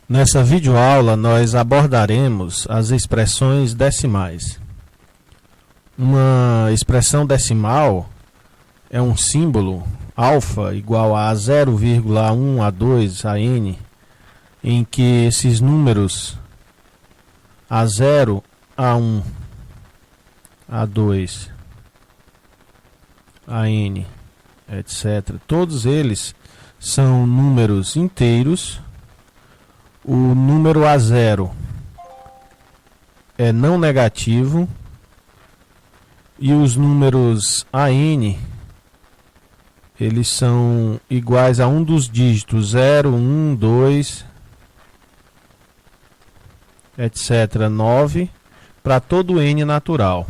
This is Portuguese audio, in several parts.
Nessa videoaula nós abordaremos as expressões decimais. Uma expressão decimal é um símbolo alfa igual a 0,1 a 2 a n, em que esses números A0, A1, A2, AN, etc. Todos eles são números inteiros. O número A0 é não negativo e os números AN eles são iguais a um dos dígitos 0, 1, 2, etc. 9 para todo n natural.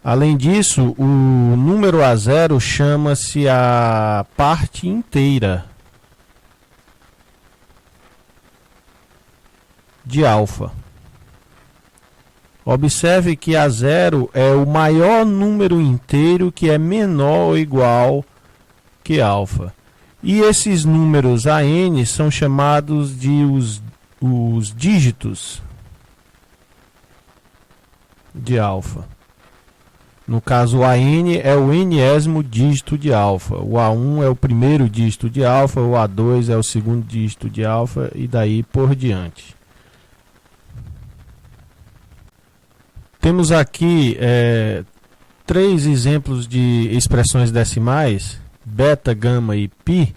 Além disso, o número A0 chama-se a parte inteira de alfa. Observe que A0 é o maior número inteiro que é menor ou igual que alfa. E esses números AN são chamados de os dígitos de alfa. No caso, o AN é o enésimo dígito de alfa, o A1 é o primeiro dígito de alfa, o A2 é o segundo dígito de alfa e daí por diante. Temos aqui três exemplos de expressões decimais, beta, gama e π.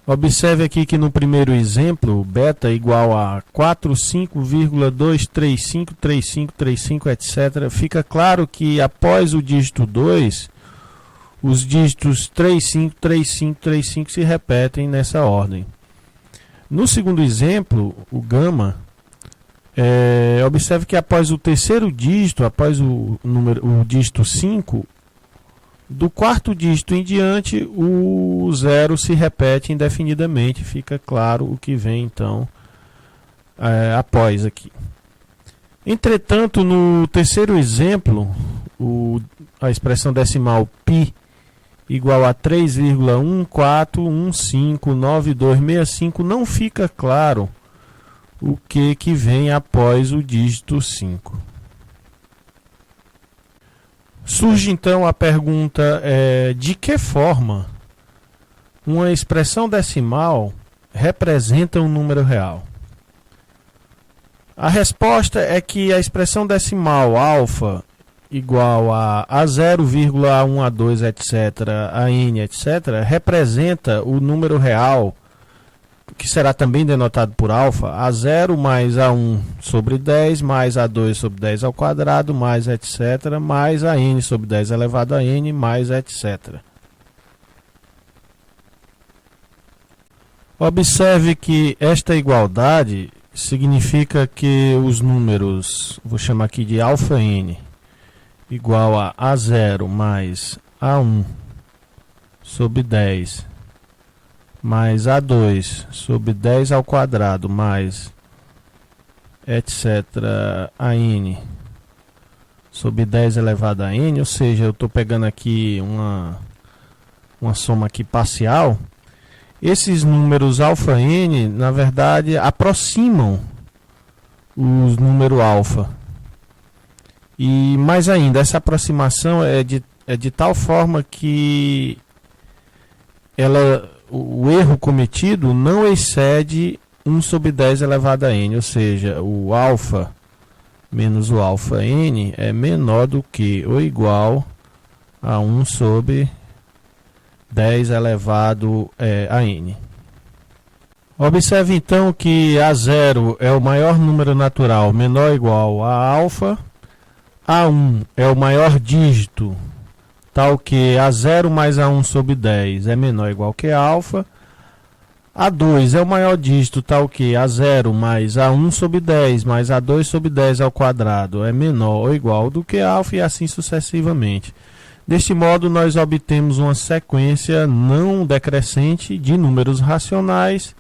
Observe aqui que no primeiro exemplo, beta igual a 45,2353535, etc. Fica claro que após o dígito 2, os dígitos 35, 35, 35 se repetem nessa ordem. No segundo exemplo, o gama, observe que após o terceiro dígito, após o dígito 5, do quarto dígito em diante, o zero se repete indefinidamente. Fica claro o que vem então após aqui. Entretanto, no terceiro exemplo, a expressão decimal π igual a 3,14159265, não fica claro o que vem após o dígito 5. Surge então a pergunta, de que forma uma expressão decimal representa um número real? A resposta é que a expressão decimal alfa igual a 0,1 a 2, etc., a n, etc., representa o número real, que será também denotado por alfa, A0 mais A1 sobre 10, mais A2 sobre 10 ao quadrado, mais etc., mais a n sobre 10 elevado a n, mais etc. Observe que esta igualdade significa que os números, vou chamar aqui de alfa n, igual a A0 mais A1 sobre 10, mais A2 sobre 10 ao quadrado, mais etc. a n sobre 10 elevado a n, ou seja, eu estou pegando aqui uma soma aqui parcial. Esses números alfa n, na verdade, aproximam os números alfa. E mais ainda, essa aproximação é de tal forma que o erro cometido não excede 1 sobre 10 elevado a n, ou seja, o alfa menos o alfa n é menor do que ou igual a 1 sobre 10 elevado a n. Observe então que A0 é o maior número natural menor ou igual a alfa, A1 é o maior dígito tal que A0 mais A1 sobre 10 é menor ou igual que alfa. A2 é o maior dígito tal que A0 mais A1 sobre 10 mais A2 sobre 10 ao quadrado é menor ou igual do que alfa, e assim sucessivamente. Deste modo, nós obtemos uma sequência não decrescente de números racionais,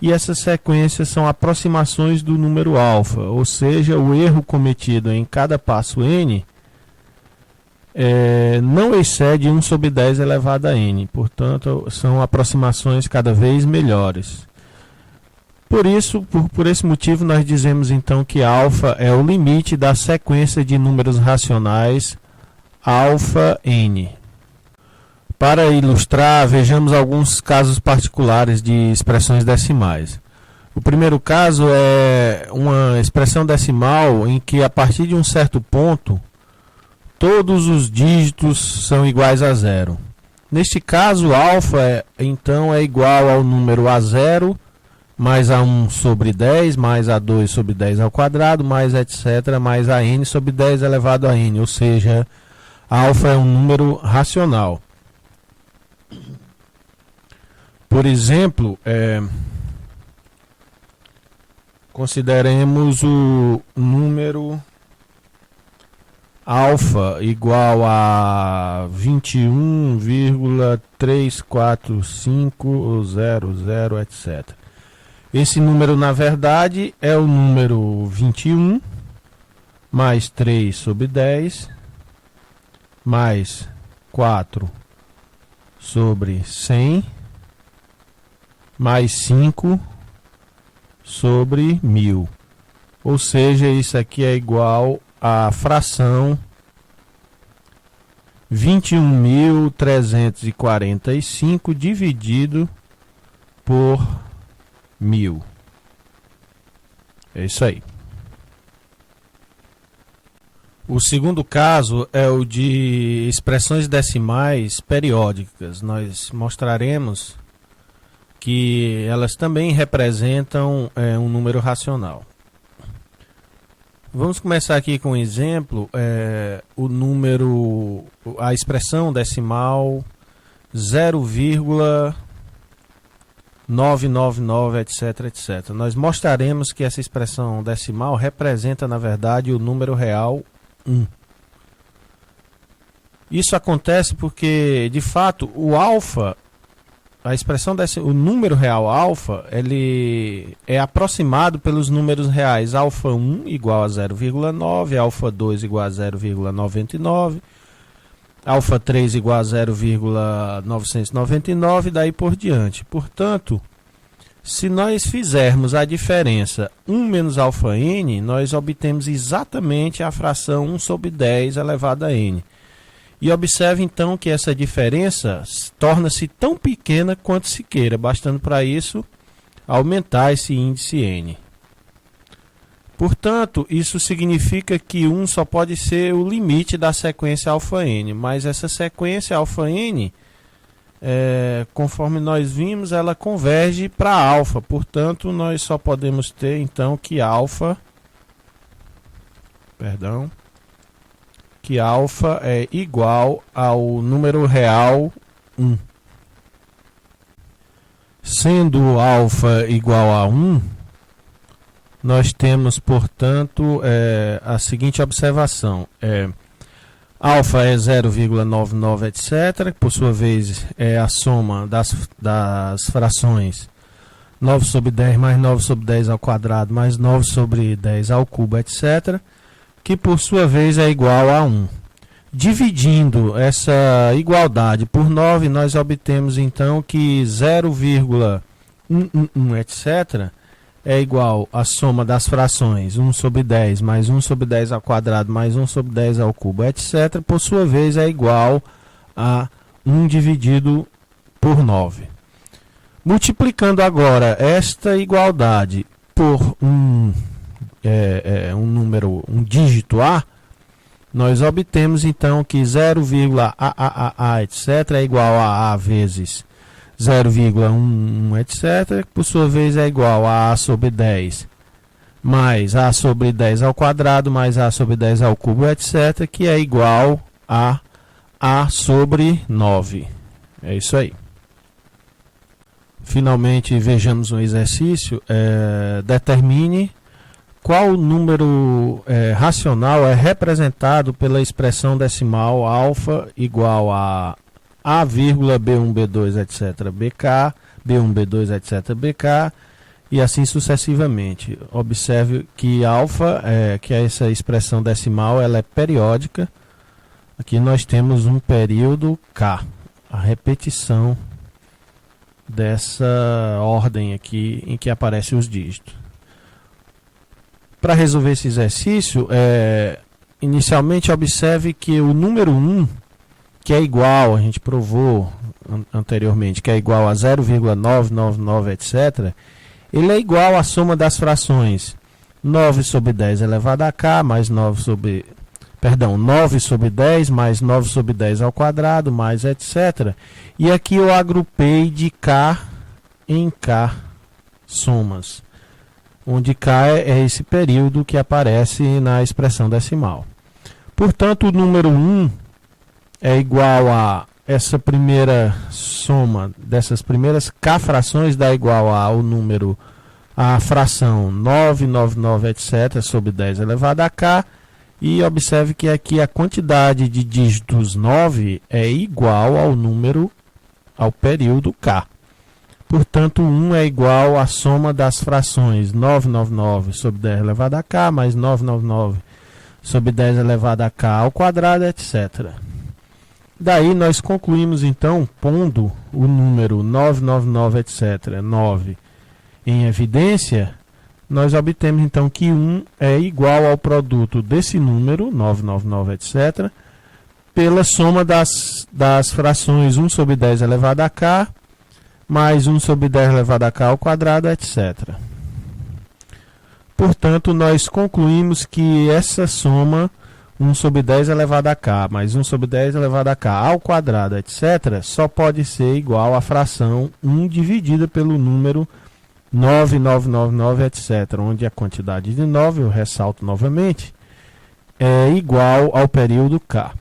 e essas sequências são aproximações do número alfa, ou seja, o erro cometido em cada passo n não excede 1 sobre 10 elevado a n. Portanto, são aproximações cada vez melhores. Por isso, por esse motivo, nós dizemos então que alfa é o limite da sequência de números racionais alfa n. Para ilustrar, vejamos alguns casos particulares de expressões decimais. O primeiro caso é uma expressão decimal em que, a partir de um certo ponto, todos os dígitos são iguais a zero. Neste caso, alfa então é igual ao número A0 mais A1 sobre 10 mais A2 sobre 10 ao quadrado mais etc. mais a n sobre 10 elevado a n, ou seja, alfa é um número racional. Por exemplo, consideremos o número alfa igual a 21,34500, etc. Esse número, na verdade, é o número 21 mais 3 sobre 10 mais 4 sobre 100 mais 5 sobre 1000. Ou seja, isso aqui é igual a fração 21.345 dividido por 1000. É isso aí. O segundo caso é o de expressões decimais periódicas. Nós mostraremos que elas também representam um número racional. Vamos começar aqui com um exemplo, a expressão decimal 0,999, etc, etc. Nós mostraremos que essa expressão decimal representa, na verdade, o número real 1. Isso acontece porque, de fato, o alfa, a expressão o número real alfa, ele é aproximado pelos números reais alfa 1 igual a 0,9, alfa 2 igual a 0,99, alfa 3 igual a 0,999 e daí por diante. Portanto, se nós fizermos a diferença 1 menos alfa n, nós obtemos exatamente a fração 1 sobre 10 elevado a n. E observe então que essa diferença torna-se tão pequena quanto se queira, bastando para isso aumentar esse índice n. Portanto, isso significa que 1 só pode ser o limite da sequência alfa n, mas essa sequência alfa n, conforme nós vimos, ela converge para alfa. Portanto, nós só podemos ter então que alfa é igual ao número real 1. Sendo alfa igual a 1, nós temos, portanto, a seguinte observação. Alfa é 0,99, etc. Por sua vez, é a soma das frações 9 sobre 10 mais 9 sobre 10 ao quadrado mais 9 sobre 10 ao cubo, etc., que por sua vez é igual a 1. Dividindo essa igualdade por 9, nós obtemos então que 0,111, etc., é igual à soma das frações 1 sobre 10 mais 1 sobre 10 ao quadrado mais 1 sobre 10 ao cubo, etc., por sua vez é igual a 1 dividido por 9. Multiplicando agora esta igualdade por um dígito A, nós obtemos então que 0,AAA, etc., é igual a A vezes 0,11, etc., que por sua vez é igual a A sobre 10 mais A sobre 10 ao quadrado mais A sobre 10 ao cubo, etc., que é igual a A sobre 9. É isso aí. Finalmente, vejamos um exercício. Determine qual número racional é representado pela expressão decimal alfa igual a A,B1, B2, etc., BK, B1, B2, etc., BK, e assim sucessivamente. Observe que alfa, que é essa expressão decimal, ela é periódica, Aqui nós temos um período K, a repetição dessa ordem aqui em que aparecem os dígitos. Para resolver esse exercício, inicialmente observe que o número 1, que é igual, a gente provou anteriormente, que é igual a 0,999, etc., ele é igual à soma das frações 9 sobre 10 elevado a k mais 9 sobre 10 mais 9 sobre 10 ao quadrado, mais etc. E aqui eu agrupei de k em k somas, onde k é esse período que aparece na expressão decimal. Portanto, o número 1 é igual a essa primeira soma dessas primeiras k frações dá igual ao número, a fração 999, etc., sobre 10 elevado a k, e observe que aqui a quantidade de dígitos 9 é igual ao número, ao período k. Portanto, 1 é igual à soma das frações 999 sobre 10 elevado a k, mais 999 sobre 10 elevado a k ao quadrado, etc. Daí nós concluímos então, pondo o número 999, etc., 9 em evidência, nós obtemos então que 1 é igual ao produto desse número, 999, etc., pela soma das frações 1 sobre 10 elevado a k, mais 1 sobre 10 elevado a k ao quadrado, etc. Portanto, nós concluímos que essa soma 1 sobre 10 elevado a k mais 1 sobre 10 elevado a k ao quadrado, etc., só pode ser igual à fração 1 dividida pelo número 9999, etc., onde a quantidade de 9, eu ressalto novamente, é igual ao período k.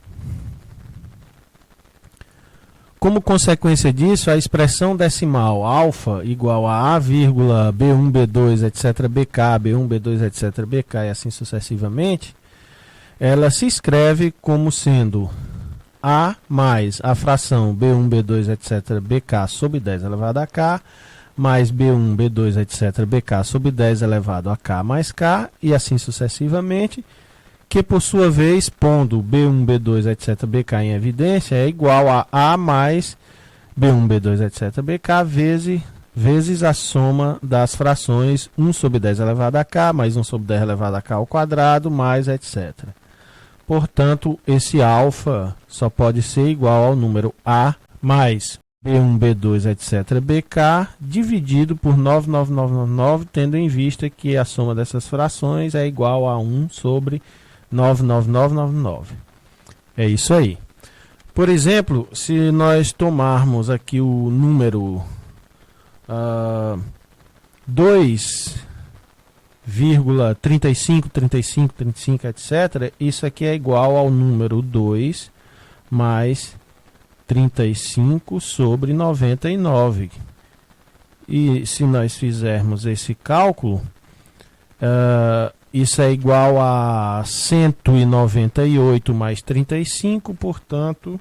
Como consequência disso, a expressão decimal alfa igual a B1, B2, etc., BK, B1, B2, etc., BK e assim sucessivamente, ela se escreve como sendo A mais a fração B1, B2, etc., BK sobre 10 elevado a K, mais B1, B2, etc., BK sobre 10 elevado a K mais K, e assim sucessivamente, que por sua vez, pondo B1, B2, etc., BK em evidência, é igual a A mais B1, B2, etc., BK vezes a soma das frações 1 sobre 10 elevado a K, mais 1 sobre 10 elevado a K ao quadrado, mais etc. Portanto, esse alfa só pode ser igual ao número A mais B1, B2, etc., BK, dividido por 99999, tendo em vista que a soma dessas frações é igual a 1 sobre 99999. É isso aí. Por exemplo, se nós tomarmos aqui o número 2,35, 35, 35, etc., isso aqui é igual ao número 2 mais 35 sobre 99. E se nós fizermos esse cálculo, isso é igual a 198 mais 35, portanto,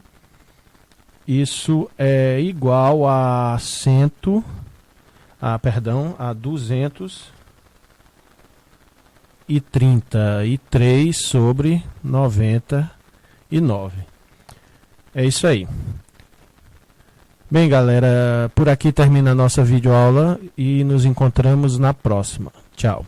isso é igual a 233 sobre 99. É isso aí. Bem, galera, por aqui termina a nossa videoaula e nos encontramos na próxima. Tchau.